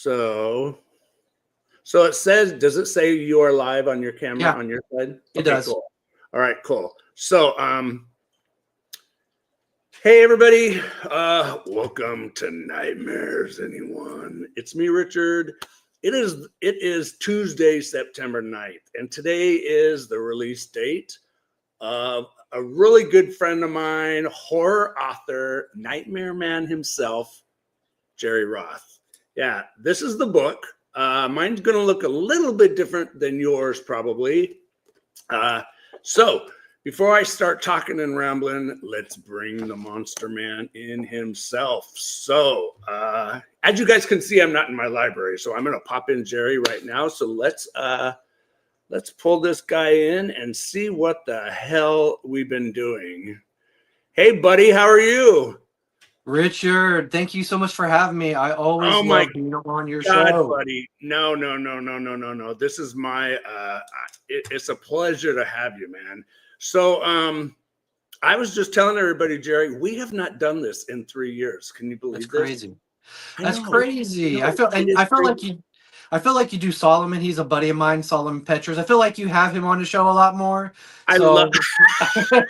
So, so it says, does it say you are live on your camera Yeah, on your side? it Okay, does. cool. All right, cool. So, hey everybody, welcome to Nightmares, anyone. It's me, Richard. It is Tuesday, September 9th, and today is the release date of a really good friend of mine, horror author, Nightmare Man himself, Jerry Roth. Yeah, this is the book. Mine's going to look a little bit different than yours, probably. So, before I start talking and rambling, let's bring the Monster Man in himself. So, as you guys can see, I'm not in my library, so I'm going to pop in Jerry right now. So let's pull this guy in and see what the hell we've been doing. Hey, buddy, how are you? Richard, thank you so much for having me. I always Oh my love being on your God, show. buddy. No. This is my it's a pleasure to have you, man. So I was just telling everybody, Jerry, we have not done this in 3 years. Can you That's believe this? crazy. I That's know. crazy. No, it is I felt crazy. like you do Solomon. He's a buddy of mine, Solomon Petras. I feel like you have him on the show a lot more. I love So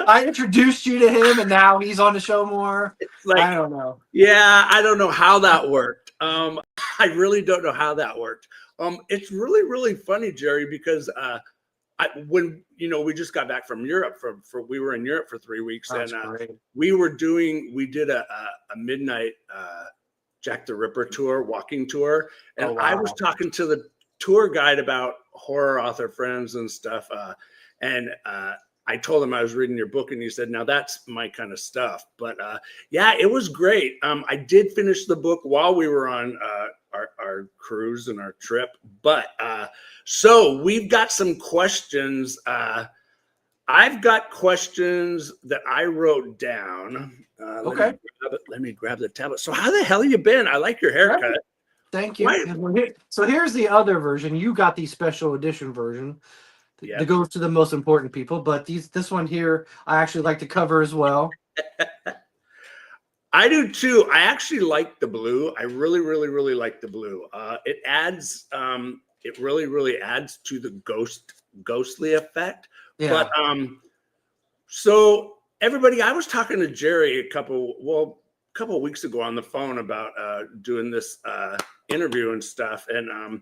I introduced you to him and now he's on the show more. like, I don't know. yeah, I don't know how that worked. I really don't know how that worked. It's really, really funny, Jerry, because when we just got back from Europe for we were in Europe for 3 weeks, That's and great. we did a midnight Jack the Ripper tour, walking tour, and Oh I was wow. talking to the tour guide about horror author friends and stuff, and I told him I was reading your book, and he said, "Now that's my kind of stuff." But yeah, it was great. I did finish the book while we were on our cruise and our trip, but so we've got some questions. I've got questions that I wrote down. Okay. Let me grab the tablet. So how the hell you been? I like your haircut. Thank you. Why? So here's the other version. You got the special edition version Yeah. that goes to the most important people, but this one here I actually like to cover as well. I do too. I actually like the blue. I really, really, really like the blue. It adds. It really, really adds to the ghostly effect. Yeah. But so everybody, I was talking to Jerry a couple of weeks ago on the phone about doing this interview and stuff, and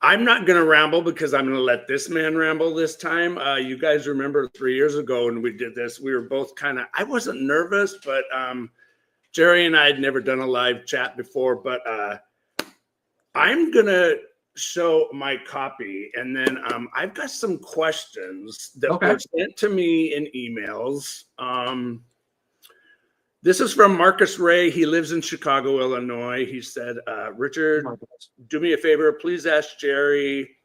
I'm not going to ramble because I'm going to let this man ramble this time. You guys remember 3 years ago when we did this, we were both I wasn't nervous, but Jerry and I had never done a live chat before, but I'm going to show my copy, and then I've got some questions that were sent to me in emails. This is from Marcus Ray. He lives in Chicago, Illinois. He said, Richard, do me a favor. Please ask Jerry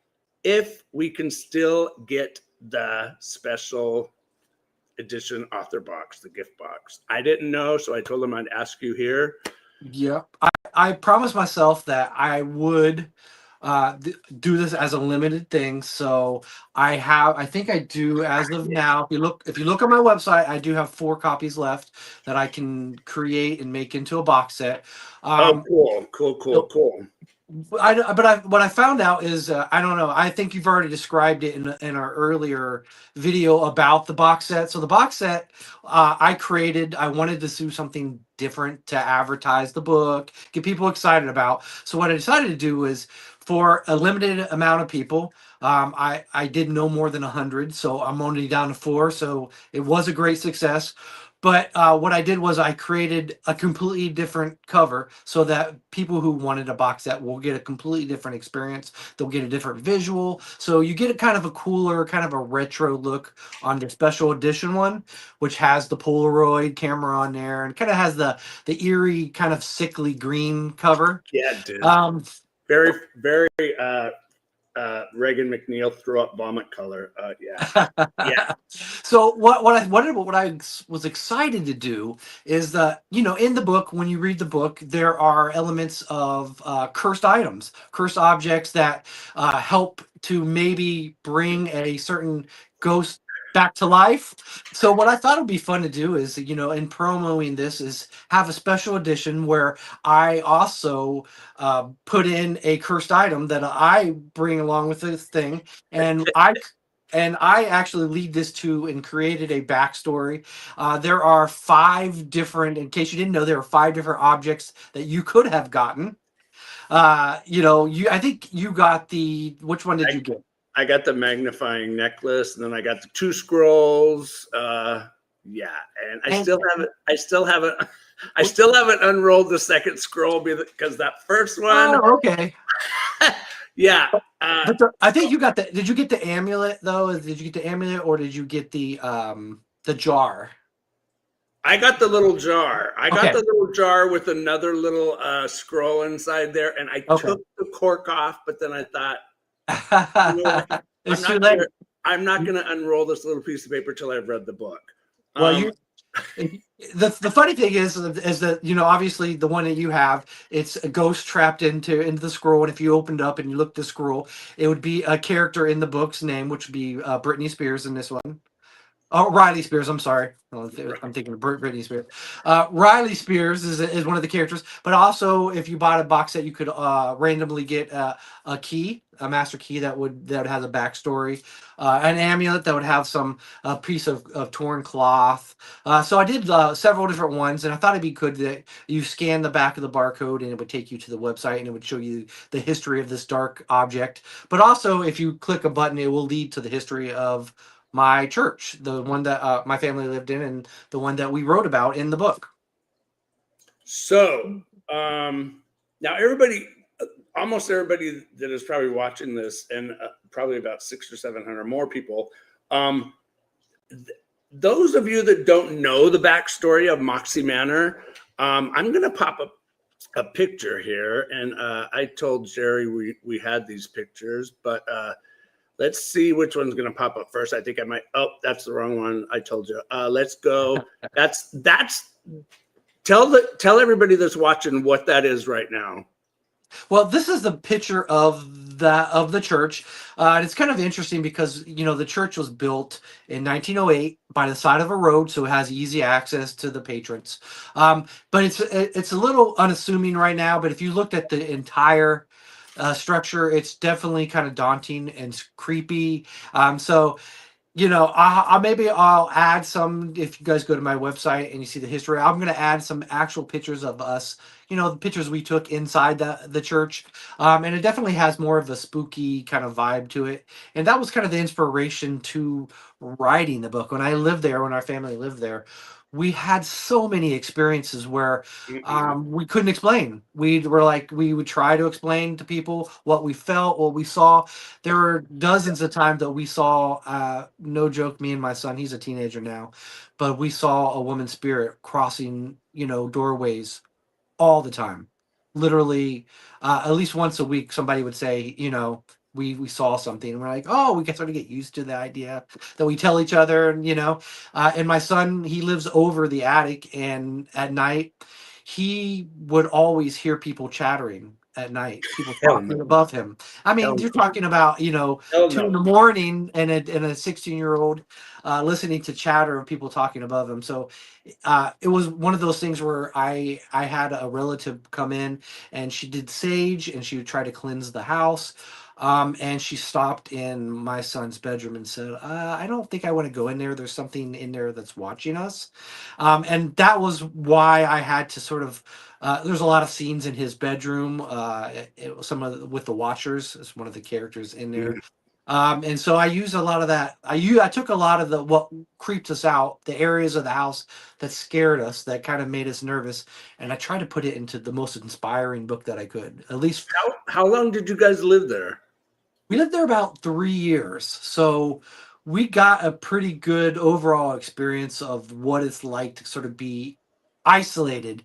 if we can still get the special edition author box, the gift box. I didn't know, so I told him I'd ask you here. Yep. I promised myself that I would do this as a limited thing. So I think I do as of now. If you look on my website, I do have 4 copies left that I can create and make into a box set. Cool. What I found out is I don't know. I think you've already described it in our earlier video about the box set. So the box set I created. I wanted to do something different to advertise the book, get people excited about. So what I decided to do was for a limited amount of people. I did no more than 100, so I'm only down to 4. So it was a great success. But what I did was I created a completely different cover so that people who wanted a box set will get a completely different experience. They'll get a different visual. So you get a kind of a cooler, kind of a retro look on the special edition one, which has the Polaroid camera on there and kind of has the eerie kind of sickly green cover. Yeah, dude. Very, very Reagan McNeil throw up vomit color. Yeah. So what I was excited to do is that in the book, when you read the book, there are elements of cursed items, cursed objects that help to maybe bring a certain ghost back to life. So what I thought would be fun to do is, in promoing this, is have a special edition where I also put in a cursed item that I bring along with this thing, and I actually lead this to and created a backstory. There are 5 different, in case you didn't know, there are 5 different objects that you could have gotten. I think you got which one did you get? I got the magnifying necklace, and then I got the 2 scrolls. Yeah, and I And still haven't. I still haven't. I still haven't unrolled the second scroll because that first one. oh, okay. Yeah. I think you got the. Did you get the amulet though? Did you get the amulet or did you get the jar? I got the little jar. I got Okay. the little jar with another little scroll inside there, and I Okay. took the cork off. But then I thought, you know what? I'm It's too not late. gonna. I'm not gonna unroll this little piece of paper till I've read the book. Well, Um, the funny thing is that obviously the one that you have, it's a ghost trapped into the scroll, and if you opened up and you looked the scroll, it would be a character in the book's name, which would be Britney Spears in this one. Oh, Riley Spears. I'm sorry. I'm thinking of Britney Spears. Riley Spears is one of the characters, but also if you bought a box set, you could randomly get a key, a master key that has a backstory, an amulet that would have some piece of torn cloth. So I did several different ones, and I thought it'd be good that you scan the back of the barcode, and it would take you to the website, and it would show you the history of this dark object. But also, if you click a button, it will lead to the history of my church, the one that my family lived in, and the one that we wrote about in the book. So now almost everybody that is probably watching this, and probably about 600 or 700 more people, those of you that don't know the backstory of Moxie Manor, I'm going to pop up a picture here, and I told Jerry we had these pictures, but let's see which one's going to pop up first. I think I might. Oh, that's the wrong one. I told you. Let's go. That's tell everybody that's watching what that is right now. Well, this is the picture of the church, and it's kind of interesting because the church was built in 1908 by the side of a road, so it has easy access to the patrons. But it's a little unassuming right now. But if you looked at the entire structure, it's definitely kind of daunting and creepy. So maybe I'll add some. If you guys go to my website and you see the history, I'm going to add some actual pictures of us, the pictures we took inside the church. And it definitely has more of a spooky kind of vibe to it. And that was kind of the inspiration to writing the book. When I lived there, when our family lived there, we had so many experiences where we couldn't explain. We would try to explain to people what we felt, what we saw. There were dozens of times that we saw, no joke, me and my son, he's a teenager now, but we saw a woman's spirit crossing, doorways all the time. Literally, at least once a week, somebody would say, we saw something, and we're like, oh, we can sort of get used to the idea that we tell each other, and my son, he lives over the attic, and at night, he would always hear people chattering at night, people Hell talking no. above him. I mean, Hell you're no. talking about, Hell 2 in no. the morning and a 16-year-old listening to chatter of people talking above him. So it was one of those things where I had a relative come in, and she did sage, and she would try to cleanse the house. And she stopped in my son's bedroom and said, I don't think I want to go in there. There's something in there that's watching us. And that was why I had to sort of, there's a lot of scenes in his bedroom. With the Watchers is one of the characters in there. And so I use a lot of that. I took a lot of what creeped us out, the areas of the house that scared us, that kind of made us nervous, and I tried to put it into the most inspiring book that I could. At least How long did you guys live there? we lived there about 3 years, so we got a pretty good overall experience of what it's like to sort of be isolated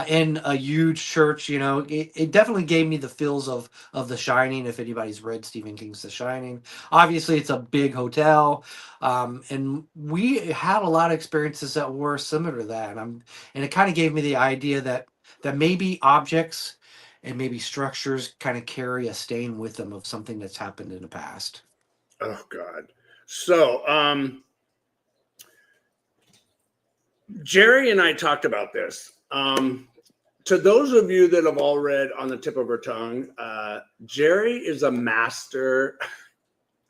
in a huge church. It definitely gave me the feels of The Shining. If anybody's read Stephen King's The Shining, obviously it's a big hotel, and we had a lot of experiences that were similar to that. And it kind of gave me the idea that maybe objects and maybe structures kind of carry a stain with them of something that's happened in the past. Oh God. So Jerry and I talked about this. To those of you that have all read On the Tip of Her Tongue, Jerry is a master.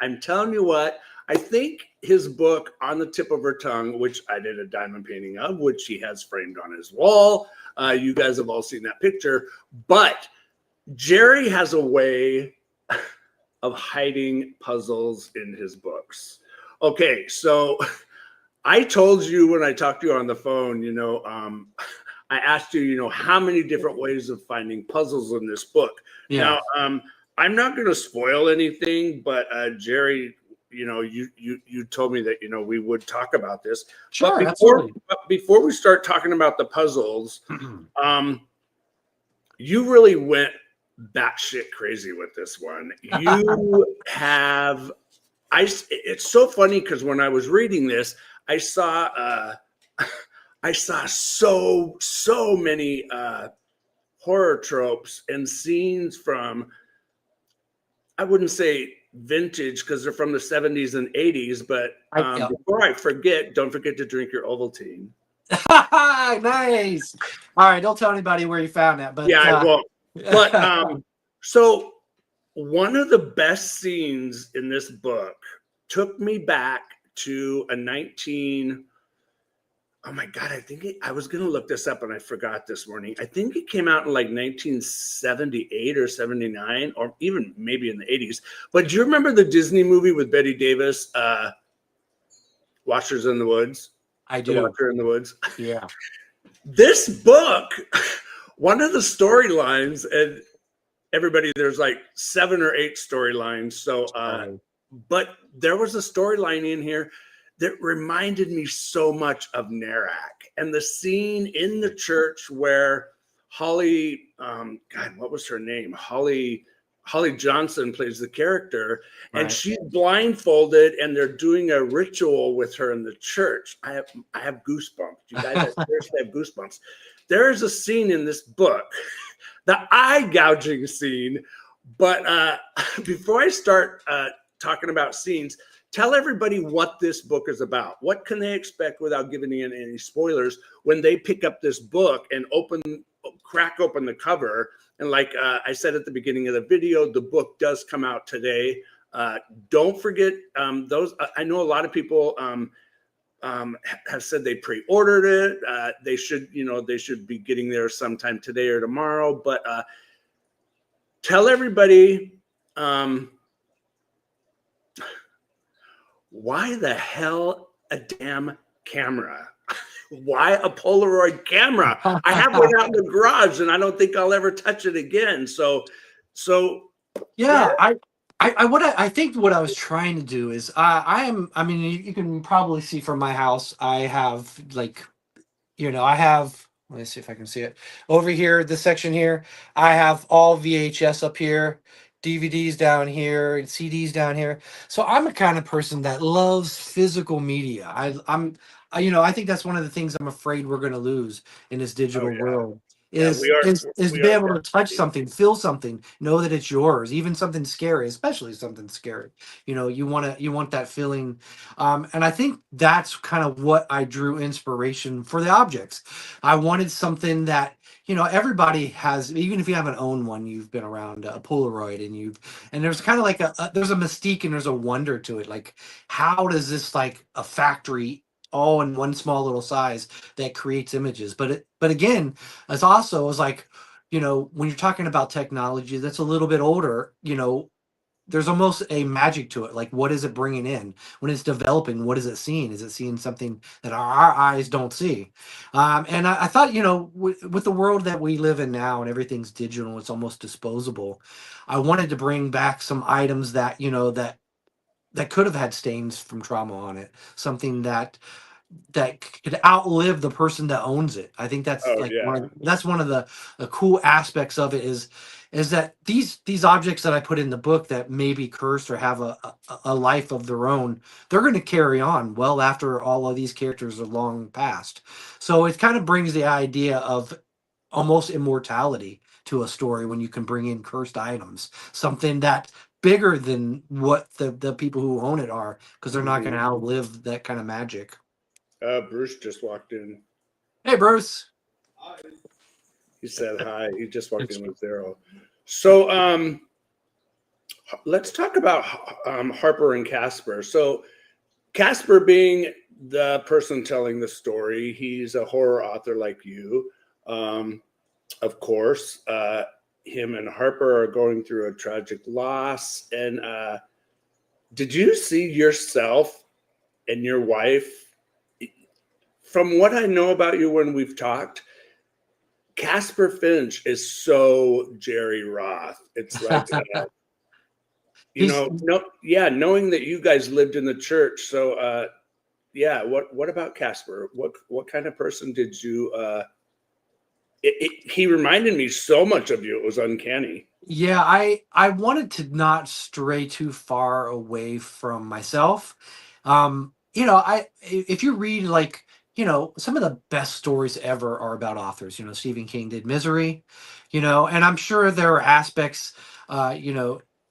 I'm telling you what, I think his book On the Tip of Her Tongue, which I did a diamond painting of, which he has framed on his wall. You guys have all seen that picture. But Jerry has a way of hiding puzzles in his books. Okay, so I told you when I talked to you on the phone, I asked you, how many different ways of finding puzzles in this book. Yeah. Now, I'm not going to spoil anything, but Jerry, you told me that we would talk about this. Sure, But before we start talking about the puzzles, you really went batshit crazy with this one. You have, it's so funny because when I was reading this, I saw so many horror tropes and scenes from, I wouldn't say vintage because they're from the 70s and 80s, but before I forget, don't forget to drink your Ovaltine. Nice. All right, don't tell anybody where you found that, but yeah, I won't. But so one of the best scenes in this book took me back to oh my God, I was going to look this up and I forgot this morning. I think it came out in like 1978 or 79, or even maybe in the 80s. But do you remember the Disney movie with Betty Davis, Watchers in the Woods? I do. The Watcher in the Woods. Yeah. This book, one of the storylines, and everybody, there's like 7 or 8 storylines. So, but there was a storyline in here that reminded me so much of Narak, and the scene in the church where Holly, God, what was her name? Holly Johnson plays the character, and she's blindfolded, and they're doing a ritual with her in the church. I have goosebumps. You guys, I seriously have goosebumps. There is a scene in this book, the eye gouging scene. But before I start talking about scenes, tell everybody what this book is about. What can they expect without giving in any spoilers when they pick up this book and crack open the cover? And like I said at the beginning of the video, the book does come out today. Don't forget those. I know a lot of people have said they pre-ordered it. They should be getting there sometime today or tomorrow. But tell everybody. Why the hell a damn camera? Why a Polaroid camera? I have one out in the garage and I don't think I'll ever touch it again. So yeah. I think what I was trying to do is I mean, you can probably see from my house, I have let me see if I can see it over here, this section here. I have all VHS up here, DVDs down here, and CDs down here. So I'm a kind of person that loves physical media. I think that's one of the things I'm afraid we're going to lose in this digital world is be able to touch something, feel something, know that it's yours, even something scary, especially something scary. You want that feeling. And I think that's kind of what I drew inspiration for the objects. I wanted something that, everybody has, even if you haven't owned one, you've been around a Polaroid and there's kind of like there's a mystique and there's a wonder to it. Like, how does this, like a factory all in one small little size that creates images? But again, it's like, when you're talking about technology that's a little bit older, there's almost a magic to it. Like, what is it bringing in when it's developing? What is it seeing? Is it seeing something that our eyes don't see? And I thought, with the world that we live in now and everything's digital, it's almost disposable. I wanted to bring back some items that, that could have had stains from trauma on it. Something that could outlive the person that owns it. I think that's that's one of the cool aspects of it is that these objects that I put in the book that may be cursed or have a life of their own, they're going to carry on well after all of these characters are long past. So it kind of brings the idea of almost immortality to a story when you can bring in cursed items, something that bigger than what the people who own it are, because they're not going to outlive that kind of magic. Bruce just walked in. Hey, Bruce. He said hi. He just walked in with Zero. So let's talk about Harper and Casper. So Casper being the person telling the story, he's a horror author like you. Of course, him and Harper are going through a tragic loss. And did you see yourself and your wife? From what I know about you when we've talked, Casper Finch is so Jerry Roth. It's like, He's knowing that you guys lived in the church. So, yeah, what about Casper? What kind of person did you? He reminded me so much of you. It was uncanny. Yeah, I wanted to not stray too far away from myself. If you read like, some of the best stories ever are about authors. Stephen King did Misery, and I'm sure there are aspects,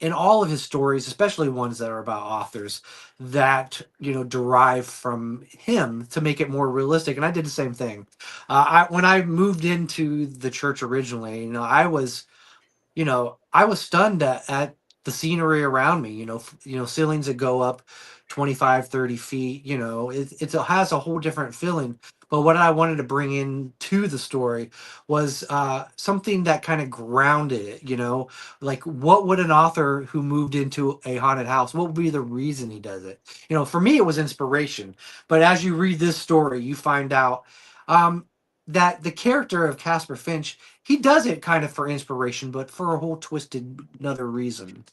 in all of his stories, especially ones that are about authors that, derive from him to make it more realistic. And I did the same thing. When I moved into the church originally, I was stunned at the scenery around me, ceilings that go up 25, 30 feet, it has a whole different feeling. But what I wanted to bring into the story was something that kind of grounded it, like what would an author who moved into a haunted house, what would be the reason he does it? For me, it was inspiration. But as you read this story, you find out um, that the character of Casper Finch, he does it kind of for inspiration, but for a whole twisted another reason.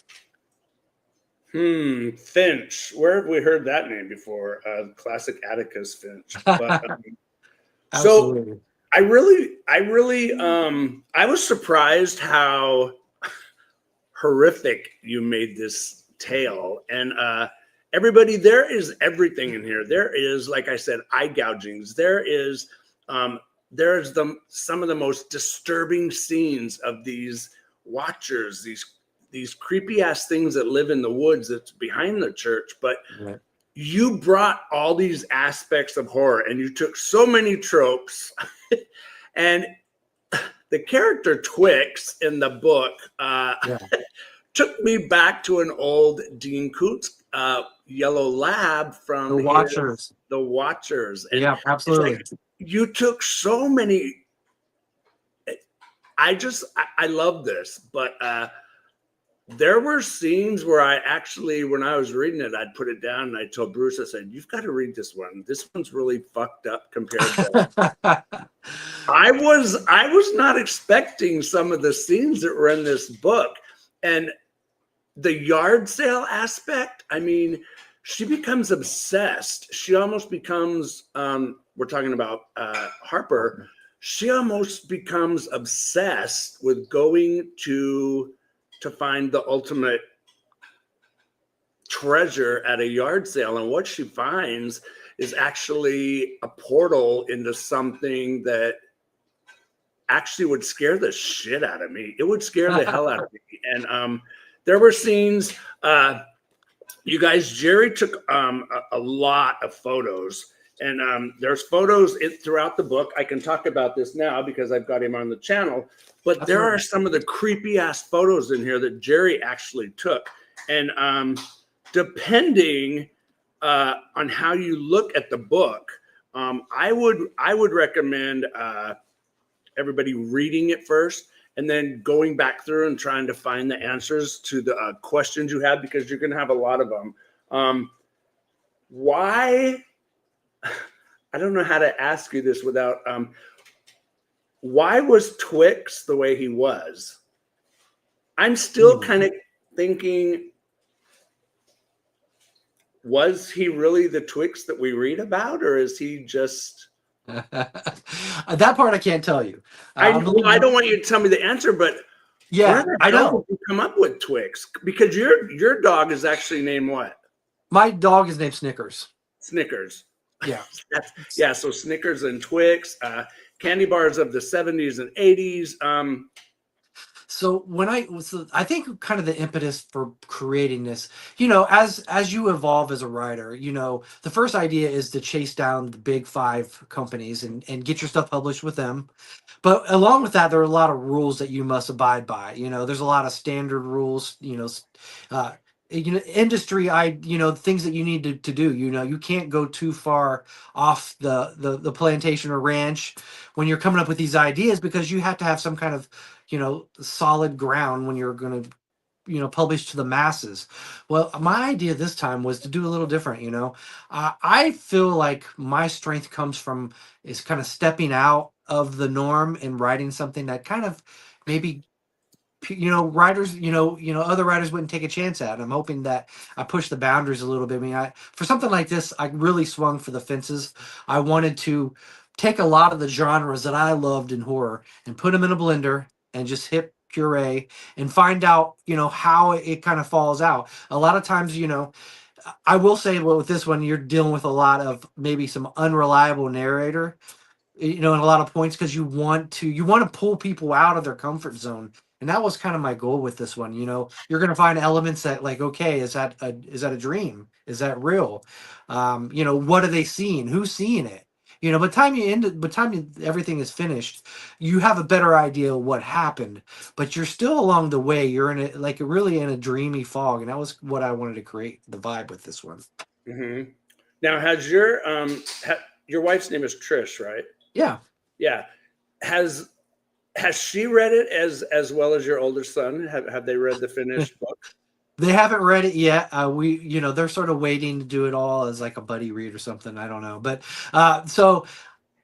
Finch. Where have we heard that name before? Classic Atticus Finch. But so Absolutely. I was surprised how horrific you made this tale. And everybody, there is everything in here. There is, like I said, eye gougings. There's some of the most disturbing scenes of these watchers, these creepy ass things that live in the woods that's behind the church. But Right. you brought all these aspects of horror and you took so many tropes. And the character Twix in the book Yeah. took me back to an old Dean Koontz yellow lab from The Watchers. The Watchers. And Yeah, it's absolutely. like you took so many. I love this, but there were scenes where I actually, when I was reading it, I'd put it down and I told Bruce, I said, "You've got to read this one. This one's really fucked up compared to." I was not expecting some of the scenes that were in this book, and the yard sale aspect. I mean, she becomes obsessed. She almost becomes. We're talking about Harper. She almost becomes obsessed with going to find the ultimate treasure at a yard sale. And what she finds is actually a portal into something that actually would scare the shit out of me. It would scare the hell out of me. And there were scenes, you guys, Jerry took a lot of photos. And there's photos throughout the book. I can talk about this now because I've got him on the channel. But there are some of the creepy ass photos in here that Jerry actually took. And depending on how you look at the book, I would recommend everybody reading it first and then going back through and trying to find the answers to the questions you have, because you're going to have a lot of them. Why? I don't know how to ask you this without. Why was Twix the way he was? I'm still kind of thinking, was he really the Twix that we read about, or is he just? That part I can't tell you. I don't want you to tell me the answer, but Yeah, where the I hell know. did you come up with Twix? Because your dog is actually named what? My dog is named Snickers. Snickers. Yeah. Yeah, so Snickers and Twix, candy bars of the 70s and 80s. So I think kind of the impetus for creating this, as you evolve as a writer, the first idea is to chase down the big five companies and get your stuff published with them. But along with that, there are a lot of rules that you must abide by. There's a lot of standard rules. Uh, industry. Things that you need to do. You can't go too far off the plantation or ranch when you're coming up with these ideas because you have to have some kind of solid ground when you're going to publish to the masses. Well, my idea this time was to do a little different. I feel like my strength comes from is kind of stepping out of the norm and writing something that kind of maybe writers other writers wouldn't take a chance at. I'm hoping that I push the boundaries a little bit. I mean, for something like this, I really swung for the fences. I wanted to take a lot of the genres that I loved in horror and put them in a blender and just hit puree and find out how it kind of falls out. A lot of times, I will say, well, with this one you're dealing with a lot of maybe some unreliable narrator, in a lot of points, because you want to pull people out of their comfort zone. And that was kind of my goal with this one. You're going to find elements that, like, okay, is that a dream? Is that real? What are they seeing? Who's seeing it? Everything is finished, you have a better idea of what happened, but you're still along the way. You're in a like really in a dreamy fog, and that was what I wanted to create the vibe with this one. Mm-hmm. Now, has your wife's name is Trish, right? Yeah. Yeah. Has she read it as well as your older son? Have they read the finished book? They haven't read it yet. They're sort of waiting to do it all as like a buddy read or something. I don't know, but so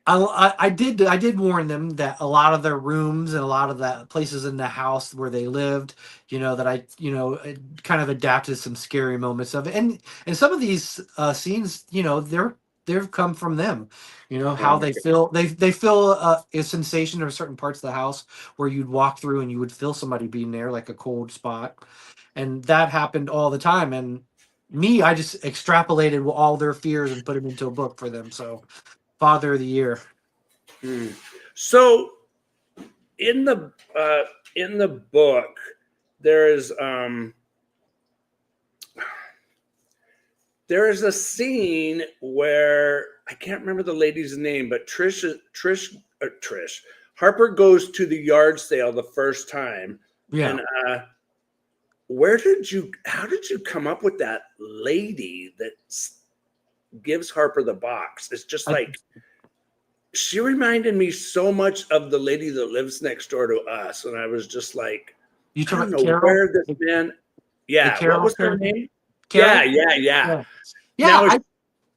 I did warn them that a lot of their rooms and a lot of the places in the house where they lived, that I kind of adapted some scary moments of it, and some of these scenes, they've come from them, Oh how my they God. feel. They feel a sensation of certain parts of the house where you'd walk through and you would feel somebody being there, like a cold spot, and that happened all the time. And I just extrapolated all their fears and put them into a book for them. So, Father of the Year. Hmm. So in the book, there is a scene where I can't remember the lady's name, but Trish Harper goes to the yard sale the first time, Yeah. and how did you come up with that lady that gives Harper the box? It's just I, like she reminded me so much of the lady that lives next door to us, and I was just like, you I talking don't about know Carol? where this man. The Yeah, what Carol was her character? name? Yeah, Carol? yeah, yeah. Yeah. Yeah,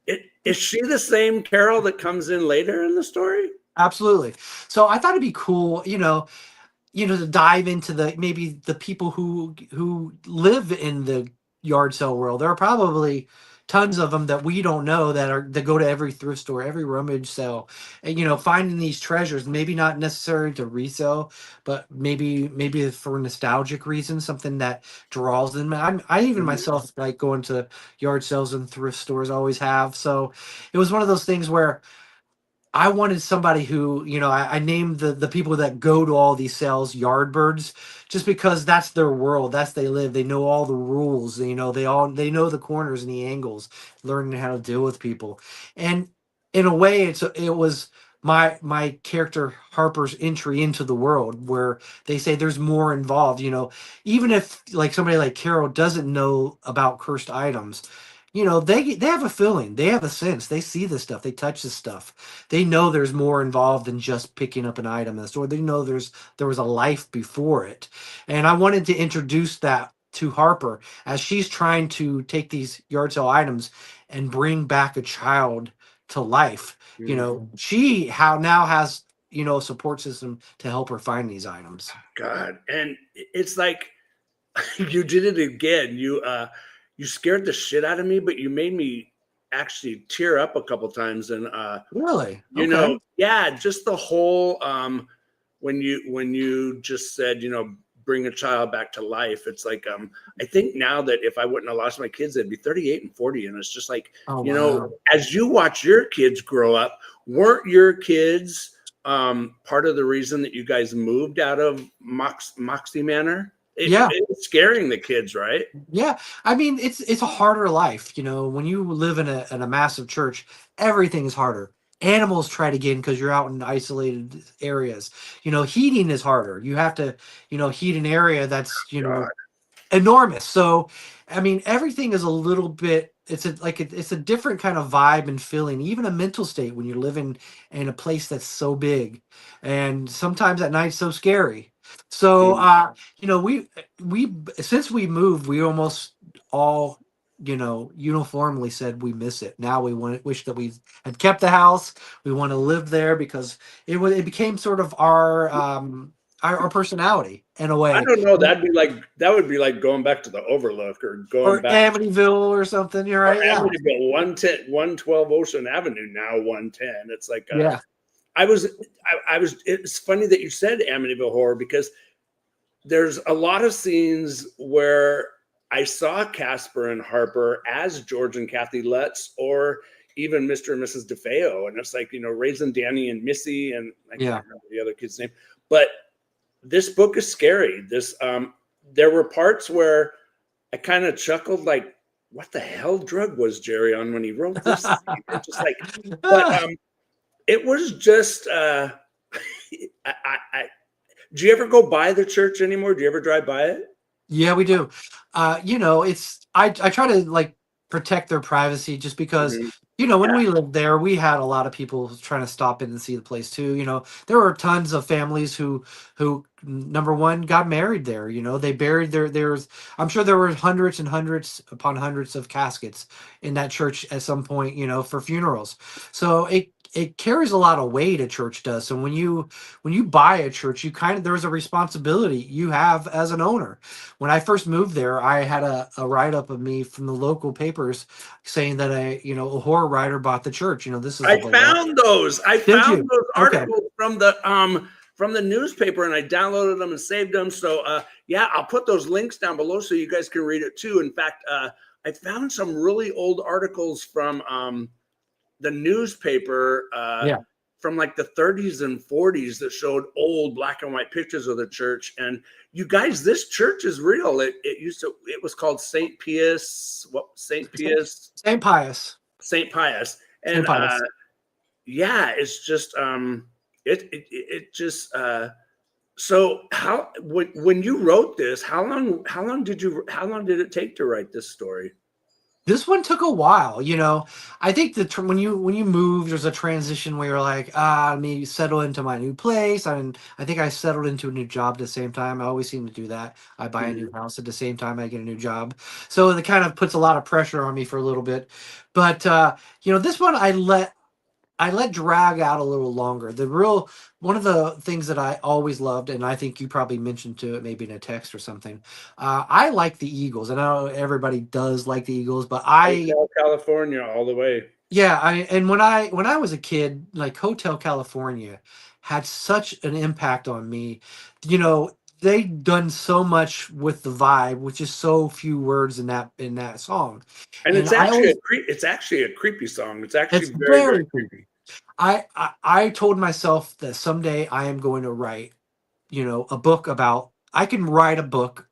Now is she the same Carol that comes in later in the story? absolutely. So I thought it'd be cool, to dive into maybe the people who live in the yard sale world. There are probably tons of them that we don't know that go to every thrift store, every rummage sale, and finding these treasures. Maybe not necessary to resell, but maybe for nostalgic reasons, something that draws them. I even Mhm. myself like going to yard sales and thrift stores. Always have. So it was one of those things where I wanted somebody who, I named the people that go to all these sales yardbirds, just because that's their world. That's they live. They know all the rules. They know the corners and the angles, learning how to deal with people. And in a way, it was my character Harper's entry into the world, where they say there's more involved. Even if like somebody like Carol doesn't know about cursed items, they have a feeling, they have a sense, they see this stuff, they touch this stuff, they know there's more involved than just picking up an item in the store. They know there was a life before it. And I wanted to introduce that to Harper as she's trying to take these yard sale items and bring back a child to life. She how now has a support system to help her find these items. God, and it's like you did it again. You scared the shit out of me, but you made me actually tear up a couple times. And Really? Okay. yeah, just the whole when you just said, bring a child back to life. It's like I think now that if I wouldn't have lost my kids, they'd be 38 and 40. And it's just like, Oh wow. as you watch your kids grow up, weren't your kids part of the reason that you guys moved out of Moxie Manor? Yeah. It was scaring the kids, right? Yeah, I mean it's a harder life, when you live in a massive church, everything is harder. Animals try to get in because you're out in isolated areas. Heating is harder. You have to, heat an area that's, God. enormous. So, I mean, everything is a little bit. It's a different kind of vibe and feeling, even a mental state when you're living in a place that's so big, and sometimes at night so scary. So, Mm. we since we moved, we almost all uniformly said we miss it. Now we wish that we had kept the house. We want to live there because it became sort of our personality in a I way. don't know. That would be like going back to the Overlook or going Or back Amityville or something. You're or right. Yeah. Amityville, 110, 112 Ocean Avenue, now 110. It's like Yeah. I was. It's funny that you said Amityville Horror because there's a lot of scenes where I saw Casper and Harper as George and Kathy Lutz, or even Mr. and Mrs. DeFeo, and it's like raising Danny and Missy, and I Yeah. can't remember the other kid's name, but this book is scary. There were parts where I kind of chuckled, like, what the hell drug was Jerry on when he wrote this? It's just like, but it was just. Do you ever go by the church anymore? Do you ever drive by it? Yeah, we do. It's I try to like protect their privacy just because Mhm. when Yeah, we lived there, we had a lot of people trying to stop in and see the place too. There were tons of families who number one got married there. They buried there's I'm sure there were hundreds and hundreds upon hundreds of caskets in that church at some point, for funerals. So it carries a lot of weight, a church does. So when you buy a church, there's a responsibility you have as an owner. When I first moved there, I had a write up of me from the local papers saying that a horror writer bought the church. This is I like a lot. found those. I Did found you? those Okay. articles from the newspaper, and I downloaded them and saved them. So yeah, I'll put those links down below so you guys can read it too. In fact, I found some really old articles from the newspaper Yeah. from like the 30s and 40s that showed old black and white pictures of the church. And you guys, this church is real. It was called St. Pius, St. Pius. St. Pius. St. And Pius. yeah, it's just it just so how when you wrote this, how long did it take to write this story? This one took a while. I think when you move, there's a transition where you're like, let me settle into my new place. And I think I settled into a new job at the same time. I always seem to do that. I buy a new Mhm. house at the same time I get a new job. So it kind of puts a lot of pressure on me for a little bit. But this one I let drag out a little longer. One of the things that I always loved, and I think you probably mentioned to it maybe in a text or something. I like the Eagles, and I know everybody does like the Eagles, but Hotel California all the way. yeah, and when I was a kid, like Hotel California had such an impact on me. You know, they done so much with the vibe, with just so few words in that song, And and it's I actually always it's actually a creepy song. It's actually it's very, very very creepy. creepy. I told myself that someday I am going to write, a book about. I can write a book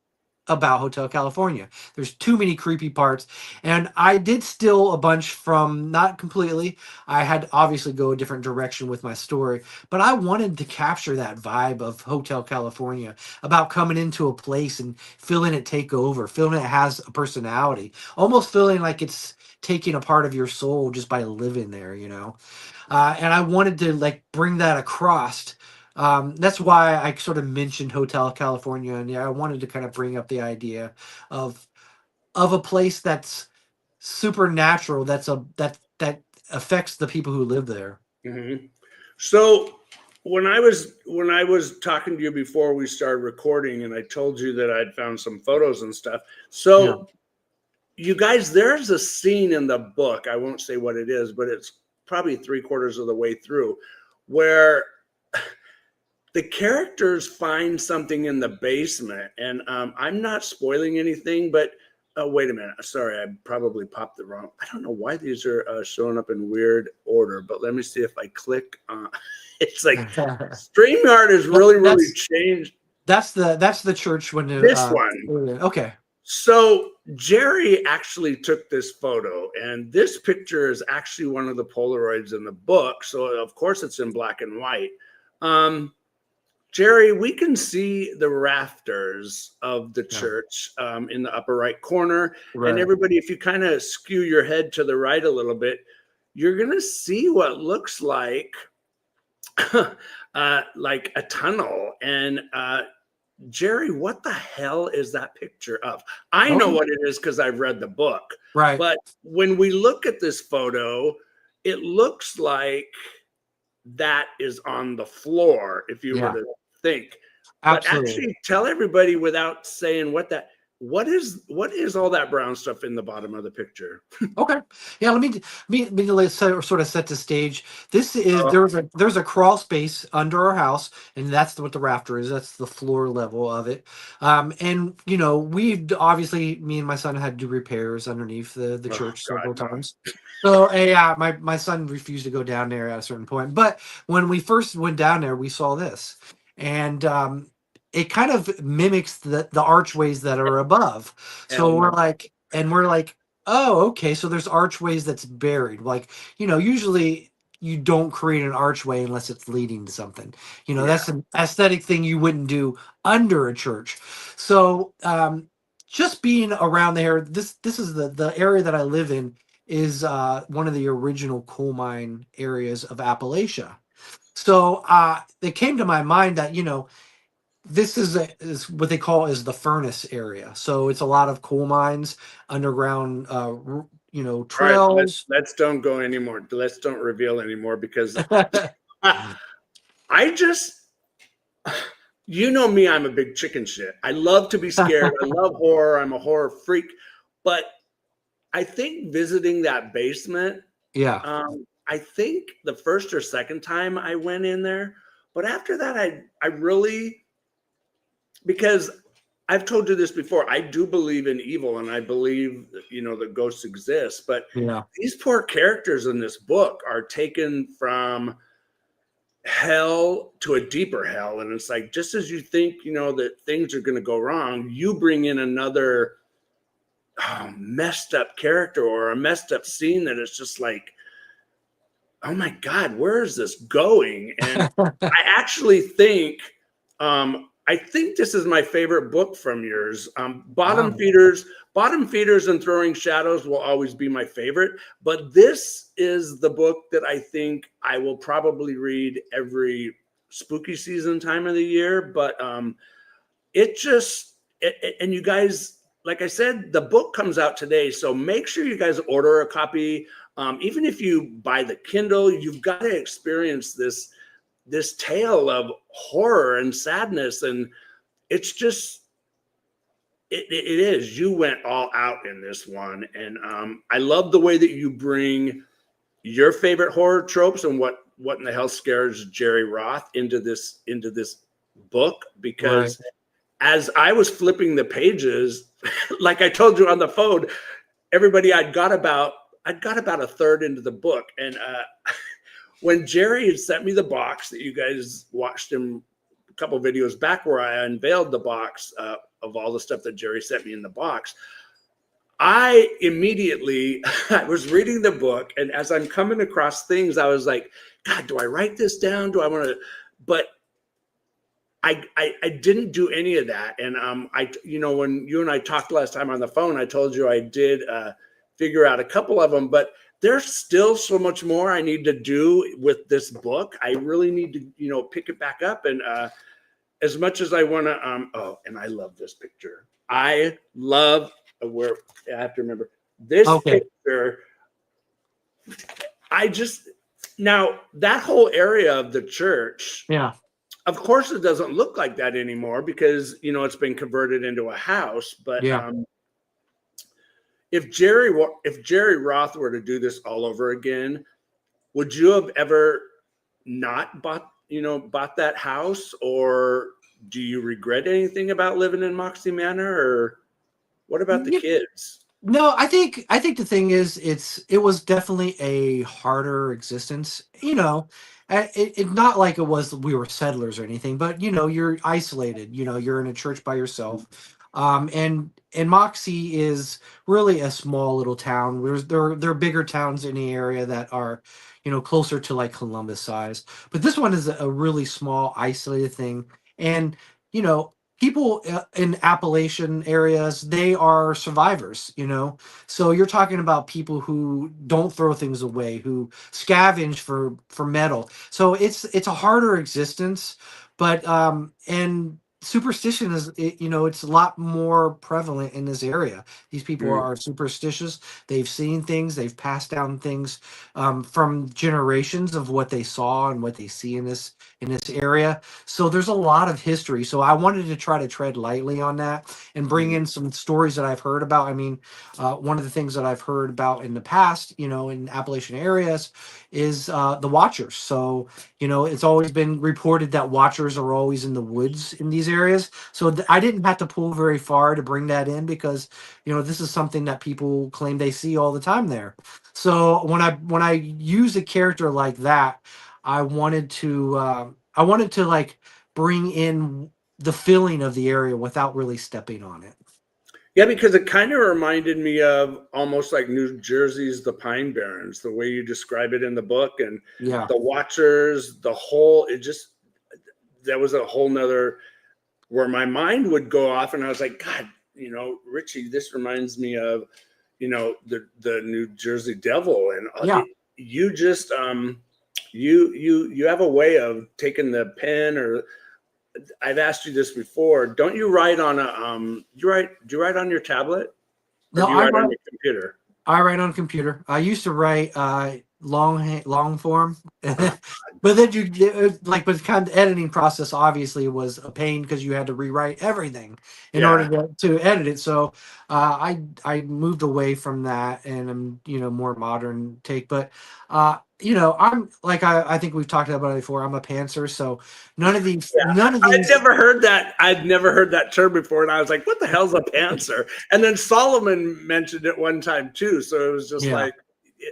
about Hotel California. There's too many creepy parts, and I did steal a bunch from, not completely. I had to obviously go a different direction with my story, but I wanted to capture that vibe of Hotel California, about coming into a place and feeling it take over, feeling it has a personality, almost feeling like it's taking a part of your soul just by living there. And I wanted to like bring that across. That's why I sort of mentioned Hotel California, and yeah, I wanted to kind of bring up the idea of a place that's supernatural, that affects the people who live there. Mhm. So when I was talking to you before we started recording, and I told you that I'd found some photos and stuff. Yeah, So you guys, there's a scene in the book. I won't say what it is, but it's probably three-quarters of the way through, where the characters find something in the basement. And I'm not spoiling anything, but Oh, wait a minute. Sorry, I probably popped the wrong. I don't know why these are showing up in weird order, but let me see if I click. It's like StreamYard has really, really That's changed that's the church when this one. okay. So Jerry actually took this photo, and this picture is actually one of the Polaroids in the book. So of course it's in black and white. Jerry, we can see the rafters of the church in the upper right corner. Right. And everybody, if you kind of skew your head to the right a little bit, you're going to see what looks like a tunnel. And Jerry, what the hell is that picture of? I know what it is because I've read the book. Right. But when we look at this photo, it looks like that is on the floor, if you were to think. But actually tell everybody without saying what is all that brown stuff in the bottom of the picture? Okay. Yeah, let me sort of set the stage. This is there's a crawl space under our house, and that's what the rafter is. That's the floor level of it. And you know, we've obviously, me and my son had to do repairs underneath the church several times. So yeah, my son refused to go down there at a certain point. But when we first went down there, we saw this. And it kind of mimics the archways that are above. So we're like, oh, okay. So there's archways that's buried. Like, you know, usually you don't create an archway unless it's leading to something. You know, that's an aesthetic thing you wouldn't do under a church. So just being around there, this is the area that I live in is one of the original coal mine areas of Appalachia. So it came to my mind that, you know, this is what they call is the furnace area. So it's a lot of coal mines, underground, you know, trails. Let's don't go anymore. Let's don't reveal anymore because I just, you know me, I'm a big chicken shit. I love to be scared. I love horror. I'm a horror freak. But I think visiting that basement, I think the first or second time I went in there, but after that, I really, because I've told you this before, I do believe in evil and I believe, you know, that ghosts exist, but these poor characters in this book are taken from hell to a deeper hell. And it's like, just as you think, you know, that things are going to go wrong, you bring in another messed up character or a messed up scene that is just like, oh my God, where is this going? And I actually think, I think this is my favorite book from yours. Bottom Feeders and Throwing Shadows will always be my favorite, but this is the book that I think I will probably read every spooky season time of the year. But and you guys, like I said, the book comes out today, so make sure you guys order a copy. Even if you buy the Kindle, you've got to experience this tale of horror and sadness. And it's just, it is, you went all out in this one. And I love the way that you bring your favorite horror tropes and what in the hell scares Jerry Roth into this book, because as I was flipping the pages, like I told you on the phone, everybody, I'd got about a third into the book. And when Jerry had sent me the box that you guys watched him a couple videos back where I unveiled the box of all the stuff that Jerry sent me in the box, I immediately, I was reading the book, and as I'm coming across things, I was like, God, do I write this down? Do I want to? But I didn't do any of that. And you know, when you and I talked last time on the phone, I told you I did figure out a couple of them, but there's still so much more I need to do with this book. I really need to, you know, pick it back up. And as much as I want to, and I love this picture. I love where I have to remember this picture. Now that whole area of the church. Yeah. Of course, it doesn't look like that anymore because, you know, it's been converted into a house. But if Jerry Roth were to do this all over again, would you have ever not bought that house, or do you regret anything about living in Moxie Manor? Or What about the kids? No, I think the thing is, it was definitely a harder existence. It not like it was we were settlers or anything, but you're isolated. You're in a church by yourself, and Moxie is really a small little town. There are bigger towns in the area that are closer to like Columbus size, but this one is a really small isolated thing, and you know people in Appalachian areas, they are survivors, so you're talking about people who don't throw things away, who scavenge for metal. So it's a harder existence, but and superstition is it's a lot more prevalent in this area. These people Mm, are superstitious. They've seen things, they've passed down things from generations of what they saw and what they see in this area. So there's a lot of history. So I wanted to try to tread lightly on that and bring mm, in some stories that I've heard about. I mean, one of the things that I've heard about in the past, in Appalachian areas, is the Watchers. So it's always been reported that Watchers are always in the woods in these areas. So I didn't have to pull very far to bring that in because this is something that people claim they see all the time there. So when I use a character like that, I wanted to like bring in the feeling of the area without really stepping on it. yeah, because it kind of reminded me of almost like New Jersey's the Pine Barrens, the way you describe it in the book, and Yeah. the Watchers, the whole. It just That was a whole nother where my mind would go off, and I was like, God, Richie, this reminds me of, the New Jersey Devil, and Yeah. you just you have a way of taking the pen, or I've asked you this before. Don't you write on a do you write on your tablet, or No, do you I write on write your computer? I write on computer. I used to write long form, Uh, but then like, but kind of editing process obviously was a pain because you had to rewrite everything in order yeah. to edit it. So I moved away from that, and I'm more modern take. But I'm like I think we've talked about it before. I'm a pantser, so none of these Yeah, none of I'd these. never heard that. I'd never heard that term before, and I was like, "What the hell's a pantser?" And then Solomon mentioned it one time too, so it was just Yeah. like,